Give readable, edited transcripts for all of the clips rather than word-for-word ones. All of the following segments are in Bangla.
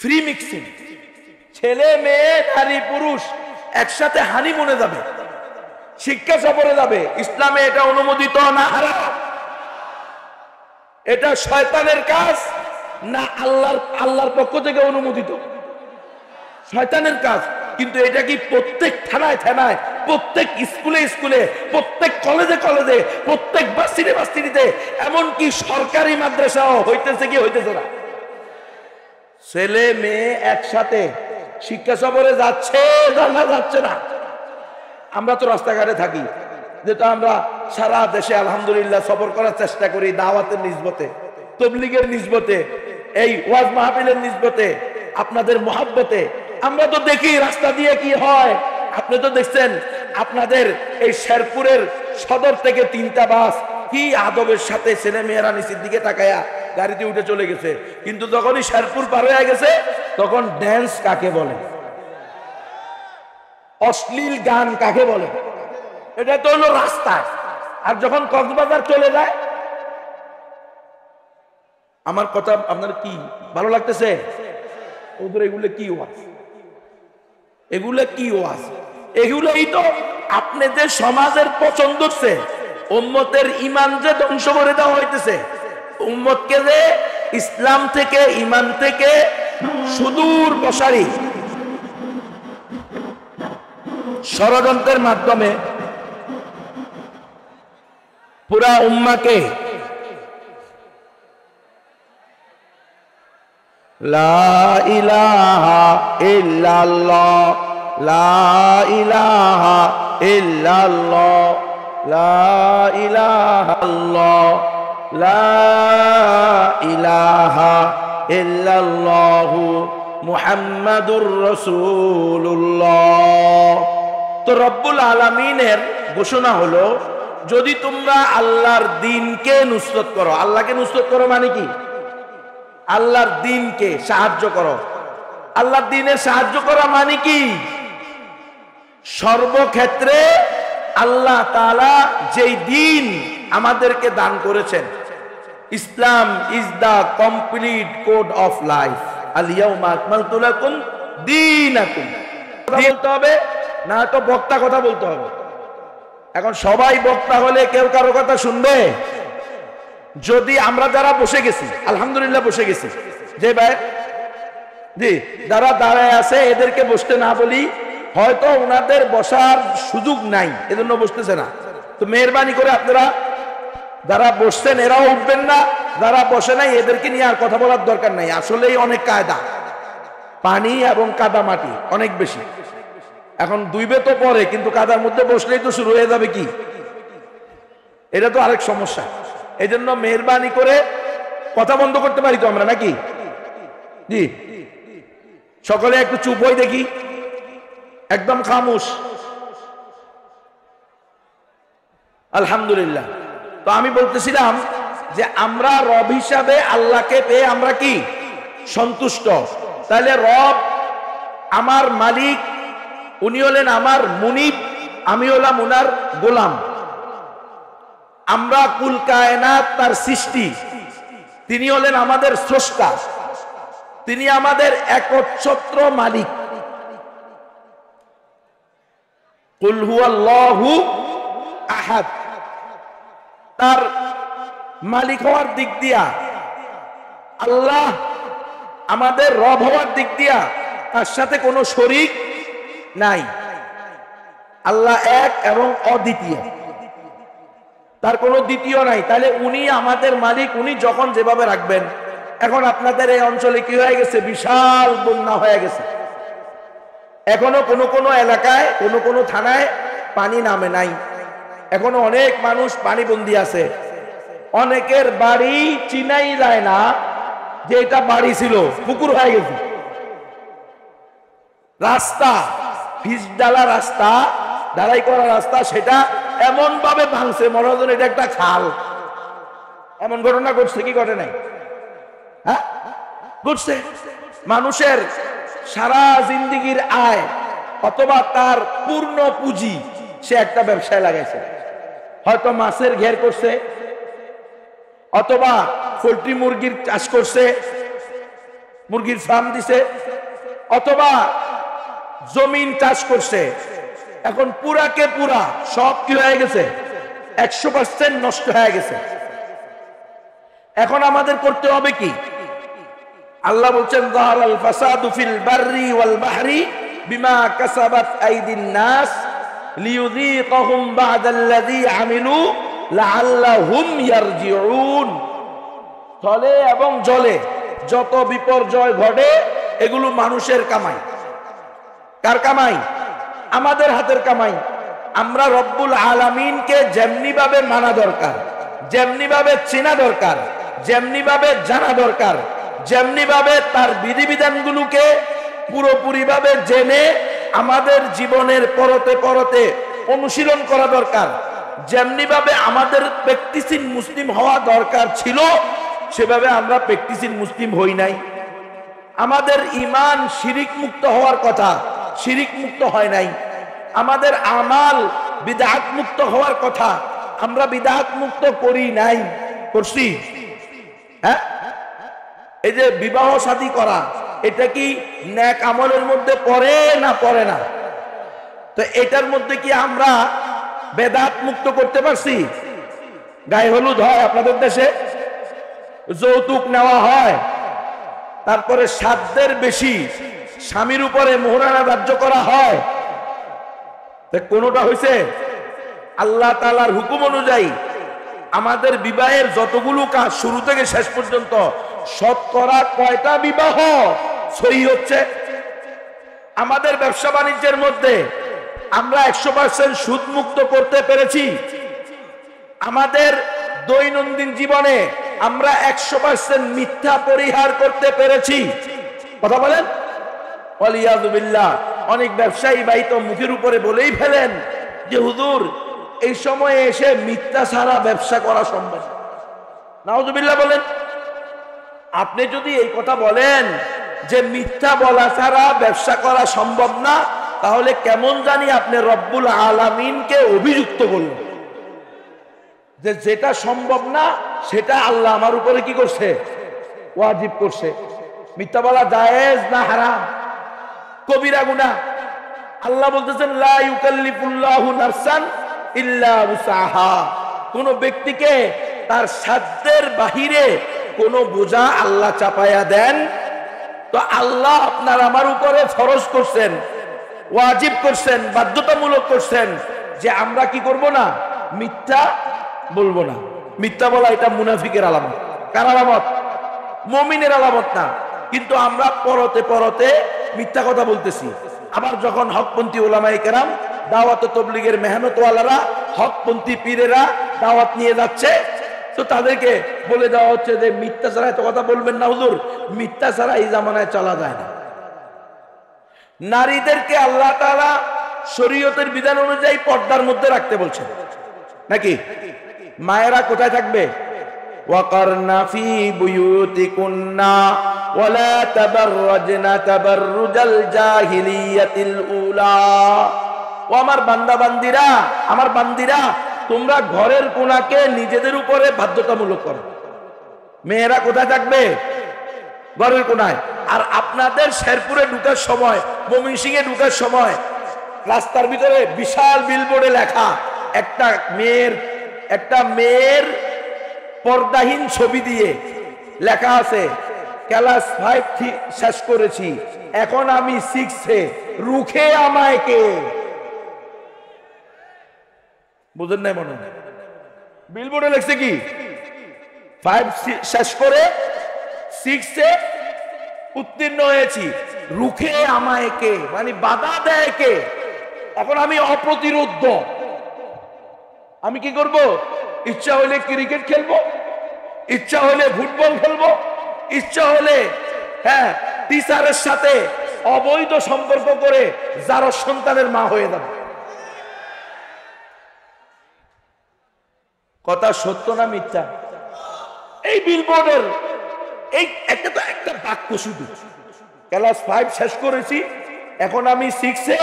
ফ্রি মিক্সিং, ছেলে মেয়ে নারী পুরুষ একসাথে হানিমুনে যাবে, শিক্ষা সফরে যাবে। ইসলামে এটা অনুমোদিত না হারাম? এটা শয়তানের কাজ না আল্লাহর পক্ষ থেকে অনুমোদিত? শয়তানের কাজ। কিন্তু এটা কি প্রত্যেক থানায় থানায়, প্রত্যেক স্কুলে স্কুলে, প্রত্যেক কলেজে কলেজে, প্রত্যেক ভার্সিটিতে, এমনকি সরকারি মাদ্রাসাও হইতেছে কি হইতেছে না? ছেলে মেয়ে একসাথে শিক্ষা সফরে যাচ্ছে যাচ্ছে না? আমরা তো রাস্তাঘাটে থাকি, যেটা আমরা সারা দেশে আলহামদুলিল্লাহ সফর করার চেষ্টা করি, দাওয়াতের নিসবতে, তবলিগের নিসবতে, এই ওয়াজ মাহফিলের নিসবতে, আপনাদের মহাব্বতে। আমরা তো দেখি রাস্তা দিয়ে কি হয়। আপনি তো দেখছেন আপনাদের এই শেরপুরের সদর থেকে 3টা বাস কি আদবের সাথে ছেলে মেয়েরা নিচের দিকে তাকায়া গাড়িতে উঠে চলে গেছে। কিন্তু যখনই শেরপুর পার হয়ে গেছে তখন ড্যান্স কাকে বলে, অশ্লীল গান কাকে বলে, এটা তো হলো রাস্তায়। আর যখন কক্সবাজার চলে যায়, আমার কথা আপনার কি ভালো লাগতেছে? ওদের এগুলো কি ওয়াজ, এগুলো কি ওয়াজ? এগুলোই তো আপনাদের সমাজের পছন্দ হচ্ছে। উম্মতের ঈমান যে ধ্বংস করে দেওয়া হইতেছে, উম্মতকে যে ইসলাম থেকে ঈমান থেকে সুদূর প্রসারী ষড়যন্ত্রের মাধ্যমে পুরা উম্মাকে লা ইলাহা ইল্লাল্লাহ, লা ইলাহা ইল্লাল্লাহ, লা ইলাহা ইল্লাল্লাহ, লা ইলাহা ইল্লাল্লাহ মুহাম্মাদুর রাসূলুল্লাহ। তো রব্বুল আলামিনের ঘোষণা হলো, যদি তোমরা আল্লাহর দ্বীনকে নুসরত করো। আল্লাহকে নুসরত করো মানে কি? আল্লাহর দ্বীনকে সাহায্য করো। আল্লাহর দ্বীনের সাহায্য করা মানে কি? সর্বক্ষেত্রে আল্লাহ তাআলা যেই দ্বীন আমাদেরকে দান করেছেন, Islam is the complete code of life, আল ইয়াউমা আকমালতু লাকুম দীনাকুম। বলতে হবে না তো বক্তা কথা বলতে হবে। এখন সবাই বক্তা হলে কেউ কারো কথা শুনবে? যদি আমরা যারা বসে গেছি, আলহামদুলিল্লাহ বসে গেছি, যে ভাই জি যারা দাঁড়ায় আছে এদেরকে বসতে না বলি, হয়তো ওনাদের বসার সুযোগ নাই, এজন্য বসতেছে না। তো মেহরবানি করে আপনারা যারা বসছেন এরাও উঠবেন না, যারা বসে নাই এদেরকে নিয়ে আর কথা বলার দরকার নাই। আসলেই অনেক কায়দা, পানি এবং কাদা মাটি অনেক বেশি। এখন দুইবে তো পরে, কিন্তু কাদার মধ্যে বসলেই তো শুরু হয়ে যাবে কি, এটা তো আরেক সমস্যা। এই জন্য মেহরবানি করে কথা বন্ধ করতে পারি তো আমরা নাকি? জি, সকলে একটু চুপ হই দেখি, একদম খামোশ। আলহামদুলিল্লাহ। তো আমি বলতেছিলাম যে আমরা রব হিসাবে আল্লাহকে পেয়ে আমরা কি সন্তুষ্ট? তাহলে রব আমার মালিক, উনি হলেন আমার মুনিব, আমি হলাম উনার গোলাম। আমরা কুল কায়নাত তার সৃষ্টি, তিনি হলেন আমাদের স্রষ্টা, তিনি আমাদের একচ্ছত্র মালিক। কুল হুয়াল্লাহু আহাদ। তার মালিক হওয়ার দিক দিয়া, আল্লাহ আমাদের রব হওয়ার দিক দিয়া তার সাথে কোনো শরীক নাই। আল্লাহ এক এবং অদ্বিতীয়, তার কোনো দ্বিতীয় নাই। তাহলে উনি আমাদের মালিক, উনি যখন যেভাবে রাখবেন। এখন আপনাদের এই অঞ্চলে কি হয়ে গেছে, বিশাল বন্যা হয়ে গেছে। এখনো কোনো এলাকায় কোনো থানায় পানি নামে নাই, এখনো অনেক মানুষ পানিবন্দী আছে। অনেকের বাড়ি চিনাই যায় না যে এটা বাড়ি ছিল, পুকুর হয়ে গেছে। রাস্তা পিচঢালা রাস্তা, ঢালাই করা রাস্তা, সেটা এমন ভাবে ভাঙছে মনে হয় এটা একটা খাল। এমন ঘটনা ঘটছে কি ঘটে নাই? হ্যাঁ ঘটছে। মানুষের সারা জিন্দেগির আয় অথবা তার পূর্ণ পুঁজি সে একটা ব্যবসায় লাগাইছে। হয়তো মাছের ঘের করছে, অথবা পোল্ট্রি মুরগির চাষ করছে, মুরগির ফার্ম দিছে, অথবা জমিন চাষ করছে, এখন পুরাকে পুরা সব কি হয়ে গেছে, 100% নষ্ট হয়ে গেছে। এখন আমাদের করতে হবে কি? আল্লাহ বলছেন যাহারাল ফাসাদু ফিল বাররি ওয়াল বাহরি বিমা কাসাবাত আইদিন নাস লিয়ুযীকাহুম বা'দাল্লাযী আমিলু লাআল্লাহুম ইয়ারজিউন। স্থলে এবং জলে যত বিপর্যয় ঘটে এগুলো মানুষের কামাই। কার কামাই? আমাদের হাতের কামাই। আমরা রব্বুল আলামিনকে যেমনি ভাবে মানা দরকার, যেমনি ভাবে চেনা দরকার, যেমনি ভাবে জানা দরকার, যেমনি ভাবে তার বিধিবিধানগুলোকে পুরোপুরি ভাবে জেনে আমাদের জীবনের পরতে পরতে অনুশীলন করা দরকার, যেমনি ভাবে আমাদের প্র্যাকটিসিং মুসলিম হওয়া দরকার ছিল, সেভাবে আমরা প্র্যাকটিসিং মুসলিম হই নাই। আমাদের ঈমান শিরিক মুক্ত হওয়ার কথা, শিরিক মুক্ত হয় নাই। আমাদের আমাল বিদআত মুক্ত হওয়ার কথা, আমরা বিদআত মুক্ত করি নাই। করছি? হ্যাঁ, এই যে বিবাহ শাদী করা, এটা কি নেক আমলের মধ্যে পড়ে না পড়ে না? তো এটার মধ্যে কি আমরা বেদাত মুক্ত করতে পারছি? গায়ে হলুদ হয় আপনাদের দেশে, যৌতুক নেওয়া হয়, তারপরে সাধ্যের বেশি স্বামীর উপরে মোহরানা ধার্য করা হয়, কোনটা হয়েছে? আল্লাহ তাআলার হুকুম অনুযায়ী আমাদের বিবাহের যতগুলো কাজ শুরু থেকে শেষ পর্যন্ত শতকরা কয়টা বিবাহ সহি হচ্ছে? আমাদের ব্যবসা বাণিজ্যের মধ্যে আমরা 100% সুদ মুক্ত করতে পেরেছি? আমাদের দৈনন্দিন জীবনে আমরা 100% মিথ্যা পরিহার করতে পেরেছি? কথা বলেন। ওয়ালিয়াযু বিল্লাহ। অনেক ব্যবসায়ী ভাই তো মুখের উপরে বলেই ফেলেন যে হুজুর এই সময়ে এসে মিথ্যা ছাড়া ব্যবসা করা সম্ভব। নাউযুবিল্লাহ বলেন। আপনি যদি এই কথা বলেন যে মিথ্যা বলা ছাড়া ব্যবসা করা সম্ভব না, তাহলে কেমন জানি আপনি রব্বুল আলামিনকে অভিযুক্ত করলেন যে যেটা সম্ভব না সেটা আল্লাহ আমার উপরে কি করছে? ওয়াজিব করছে। মিথ্যা বলা জায়েজ না হারাম? কবিরা গুনাহ। আল্লাহ বলতেছেন লা ইউকাল্লিফুল্লাহু নাফসান ইল্লা উসাহা। কোন ব্যক্তিকে তার সাধ্যের বাহিরে কোন বোঝা আল্লাহ চাপায়া দেন তো আল্লাহ আপনার আমার উপরে ফরজ করছেন, ওয়াজিব করছেন, বাধ্যতামূলক করছেন যে আমরা কি করব না? মিথ্যা বলবো না। মিথ্যা বলা এটা মুনাফিকের আলামত। কার আলামত? মুমিনের আলামত না। কিন্তু আমরা পরতে পরতে মিথ্যা কথা বলতেছি। আবার যখন হকপন্থী উলামায়ে কেরাম, দাওয়াত ও তাবলীগের মেহনতওয়ালারা, হকপন্থী পীরেরা দাওয়াত নিয়ে যাচ্ছে, তো তাদেরকে বলে দেওয়া হচ্ছে যে মিথ্যা ছাড়া এত কথা বলবেন না হুজুর, মিথ্যা ছাড়া এই জামানায় চলা যায় না। নারীদেরকে আল্লাহ তাআলা শরীয়তের বিধান অনুযায়ী পর্দার মধ্যে রাখতে বলছেন নাকি? মায়েরা কোথায় থাকবে? ওয়াকারনা ফি বুয়ুতিকুন্না ওয়ালা তাবাররাজনা তাবাররুজাল জাহিলিয়াতিল উলা। ও আমার বান্দা বান্দিরা, আমার বান্দিরা, তোমরা ঘরের কোনাকে নিজেদের উপরে বাধ্যতামূলক করো। মেয়েরা কোথায় থাকবে? ঘরের কোনায়। আর আপনাদের শেরপুরে ঢুকার সময়, ময়মনসিংহে ঢুকার সময় রাস্তার ভিতরে বিশাল বিলবোর্ডে লেখা, একটা মেয়ের পর্দাহীন ছবি দিয়ে লেখা আছে ক্লাস 5 শেষ করেছি, এখন আমি 6-এ, রুখে আমায় কে? বুঝেন নাই মনে হয়? বিলবোর্ডে লেখছে কি 5 শেষ করে 6-এ উত্তীর্ণ হয়েছি, রুখে আমায় কে? মানে বাধা দেয় কে? এখন আমি অপ্রতিরোধ্য। আমি কি করব? ইচ্ছা হলে ক্রিকেট খেলবো, ইচ্ছা হলে ফুটবল খেলবো, ইচ্ছা হলে টিচারের সাথে অবৈধ সম্পর্ক করে যার সন্তানের মা হয়ে যাবে। কথা সত্য না মিথ্যা? এই বিলবোর্ডের এই একটা বাক্য শুধু, ক্লাস 5 শেষ করেছি, এখন আমি 6-এ,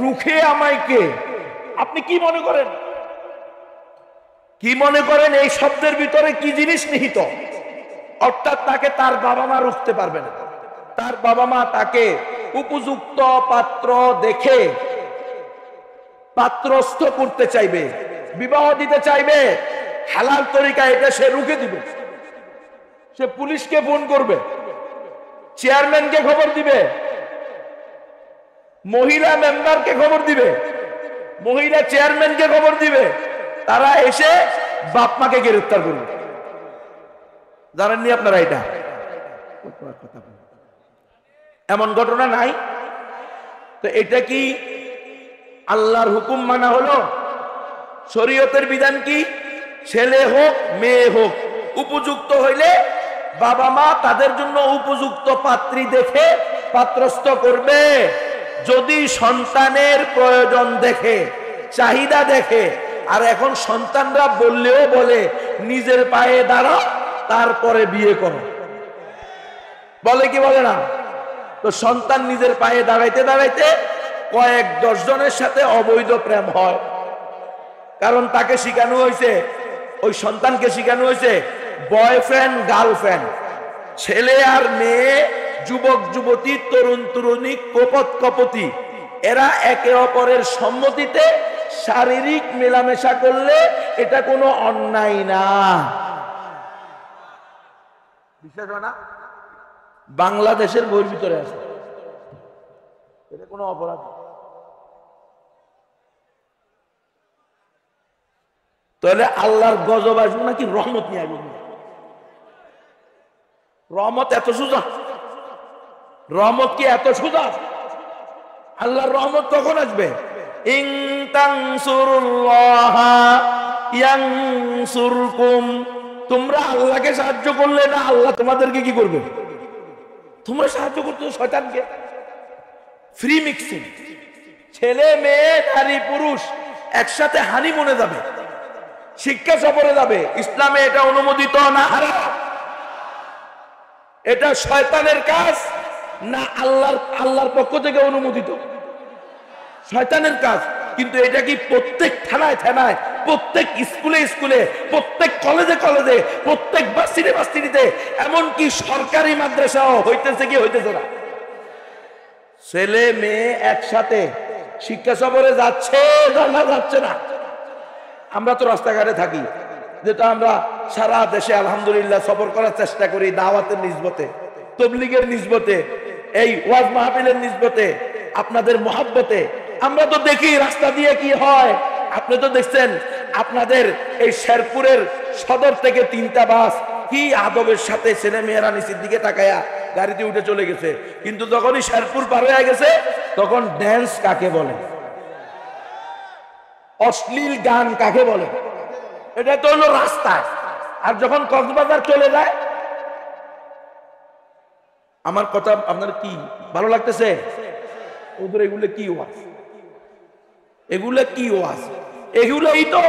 রুখে আমায় কে? আপনি কি মনে করেন? কি মনে করেন এই শব্দের ভিতরে কি জিনিস নিহিত? অর্থাৎ তাকে তার বাবা মা রুখতে পারবে না। তার বাবা মা তাকে উপযুক্ত পাত্র দেখে পাত্রস্থ করতে চাইবে, বিবাহ দিতে চাইবে, হালাল তরিকা এটা সে রুখে দিবে। সে পুলিশকে ফোন করবে, চেয়ারম্যানকে খবর দিবে, মহিলা মেম্বারকে খবর দিবে, মহিলা চেয়ারম্যানকে খবর দিবে, তারা এসে বাপ মাকে গ্রেফতার করবে। জানেননি আপনারা এটা? এমন ঘটনা নাই? তো এটা কি আল্লাহর হুকুম মানা হলো? শরীয়তের বিধান কি? ছেলে হোক মেয়ে হোক উপযুক্ত হইলে বাবা মা তাদের জন্য উপযুক্ত পাত্রী দেখে পাত্রস্থ করবে। যদি সন্তানের প্রয়োজন দেখে, চাহিদা দেখে, আর এখন সন্তানরা বললেও বলে নিজের পায়ে দাঁড়াও তারপরে বিয়ে করো, বলে কি বলে না? তো সন্তান নিজের পায়ে দাঁড়াইতে দাঁড়াইতে কয়েক দশজনের সাথে অবৈধ প্রেম হয়। কারণ তাকে শিখানো হয়েছে, ওই সন্তানকে শিখানো হয়েছে বয়ফ্রেন্ড গার্লফ্রেন্ড, ছেলে আর মেয়ে, যুবক যুবতী, তরুণ তরুণী, কপত কপতি, এরা একে অপরের সম্মতিতে শারীরিক মেলামেশা করলে এটা কোনো অন্যায় না। বিশ্বাস হয় না? বাংলাদেশের বইয়ের ভিতরে আছে, এটা কোনো অপরাধ। তাহলে আল্লাহর গজব আসবে নাকি রহমত নিয়ে আসবে? রহমত এত সোজা? রহমত কি এত সোজা? আল্লাহর রহমত কখন আসবে? ইন তানসুরুল্লাহ ইয়ানসুরকুম, তোমরা আল্লাহকে সাহায্য করলে না আল্লাহ তোমাদেরকে কি করবে? তোমরা সাহায্য করতে শয়তানকে। ফ্রি মিক্সিং, ছেলে মেয়ে নারী পুরুষ একসাথে হানিমুনে যাবে, শিক্ষা সফরে যাবে, ইসলামে এটা অনুমোদিত না হারাম? এটা শয়তানের কাজ না আল্লাহর পক্ষ থেকে অনুমোদিত? শয়তানের কাজ। কিন্তু এটা কি প্রত্যেক থানায় থানায়, প্রত্যেক স্কুলে স্কুলে, প্রত্যেক কলেজে কলেজে, প্রত্যেক ভার্সিটিতে, এমনকি সরকারি মাদ্রাসাও হইতেছে কি হইতেছে না? ছেলে মেয়ে একসাথে শিক্ষা সফরে যাচ্ছে না যাচ্ছে না? আমরা তো রাস্তাঘাটে থাকি, যেটা আমরা সারা দেশে আলহামদুলিল্লাহ সফর করার চেষ্টা করি, দাওয়াতের নিসবতে, তবলিগের নিসবতে, এই ওয়াজ মাহফিলের নিসবতে, আপনাদের মহাব্বতে। আমরা তো দেখি রাস্তা দিয়ে কি হয়। আপনি তো দেখছেন আপনাদের এই শেরপুরের সদর থেকে 3টা বাস কি আদবের সাথে ছেলে মেয়েরা নিচের দিকে তাকায়া গাড়িতে উঠে চলে গেছে। কিন্তু যখনই শেরপুর পার হয়ে গেছে তখন ড্যান্স কাকে বলে, অশ্লীল গান কাকে বলে, এটা তো হলো রাস্তায়। আর যখন কক্সবাজার চলে যায়, আমার কথা আপনার কি ভালো লাগতেছে? ওদের এগুলো কি ওয়াজ, এগুলো কি ওয়াজ? এগুলোই তো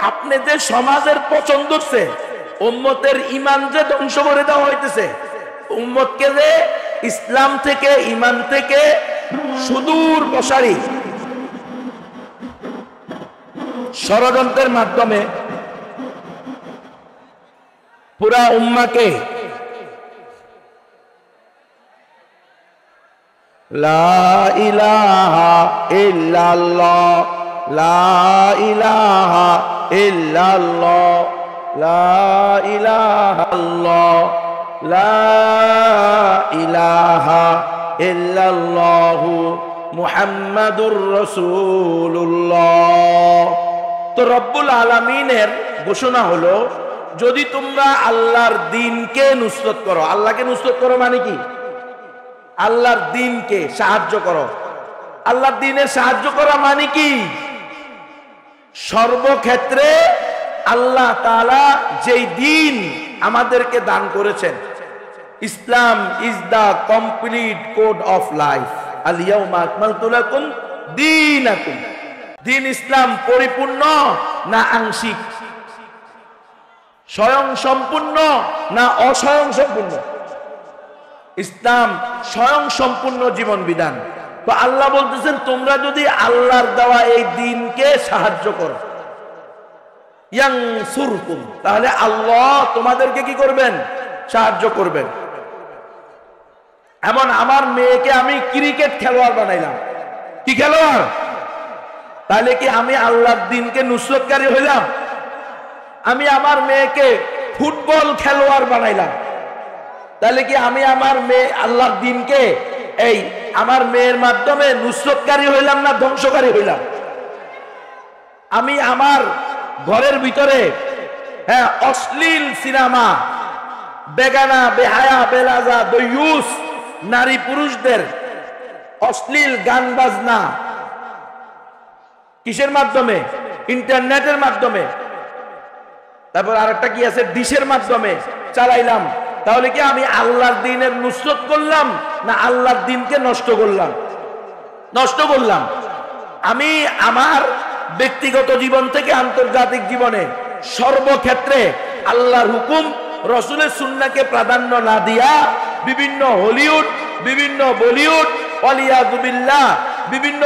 আপনাদের সমাজের পছন্দ হচ্ছে। উম্মতের ঈমান যে ধ্বংস করে দেওয়া হইতেছে, উম্মতকে যে ইসলাম থেকে ঈমান থেকে সুদূর প্রসারী ষড়যন্ত্রের মাধ্যমে পুরা উম্মাকে লা ইলাহা ইল্লাল্লাহ, লা ইলাহা ইল্লাল্লাহ, লা ইলাহা ইল্লাল্লাহ, লা ইলাহা ইল্লাল্লাহ মুহাম্মাদুর রাসূলুল্লাহ। তো রব্বুল আলামিনের ঘোষণা হলো, যদি তোমরা আল্লাহর দ্বীনকে নুসরত করো। আল্লাহকে নুসরত করো মানে কি? আল্লাহর দ্বীনকে সাহায্য করো। আল্লাহর দ্বীনের সাহায্য করা মানে কি? সর্বক্ষেত্রে আল্লাহ তাআলা যেই দ্বীন আমাদেরকে দান করেছেন, Islam is the complete code of life, আল ইয়াউমা আকমালতু লাকুম দীনাকুম। দ্বীন ইসলাম পরিপূর্ণ না আংশিক, স্বয়ং সম্পূর্ণ না অস্বয়ং সম্পূর্ণ? ইসলাম স্বয়ং সম্পূর্ণ জীবন বিধান। তো আল্লাহ বলতেছেন, তোমরা যদি আল্লাহর দেওয়া এই দ্বীনকে সাহায্য করো, ইয়ানসুরকুম, তাহলে আল্লাহ তোমাদেরকে কি করবেন? সাহায্য করবেন। এমন আমার মেয়েকে আমি ক্রিকেট খেলোয়াড় বানাইলাম, কি খেলোয়াড়? তাহলে কি আমি আল্লাহর দ্বীনকে নুসরতকারী হইলাম? আমি আমার মেয়েকে ফুটবল খেলোয়াড় বানাইলাম, তাহলে কি আমি আমার মেয়ে আল্লাহর দ্বীনকে এই আমার মেয়ের মাধ্যমে নুসরতকারী হইলাম না ধ্বংসকারী হইলাম? আমি আমার ঘরের ভিতরে অশ্লীল সিনেমা, বেগানা, বেহায়া, বেলাজা, দয়ুস নারী পুরুষদের অশ্লীল গান বাজনা কিসের মাধ্যমে? ইন্টারনেটের মাধ্যমে। তারপর আরেকটা কি আছে, ডিশের মাধ্যমে চালাইলাম। তাহলে কি আমি আল্লাহর দ্বীনের নুসরত করলাম না আল্লাহর দ্বীনকে নষ্ট করলাম? নষ্ট করলাম। আমি আমার ব্যক্তিগত জীবন থেকে আন্তর্জাতিক জীবনে সর্বক্ষেত্রে আল্লাহর হুকুম, রসুলের সুন্নাহকে প্রাধান্য না দিয়া বিভিন্ন হলিউড, বিভিন্ন বলিউড, ওয়ালিয়াযু বিল্লাহ, বিভিন্ন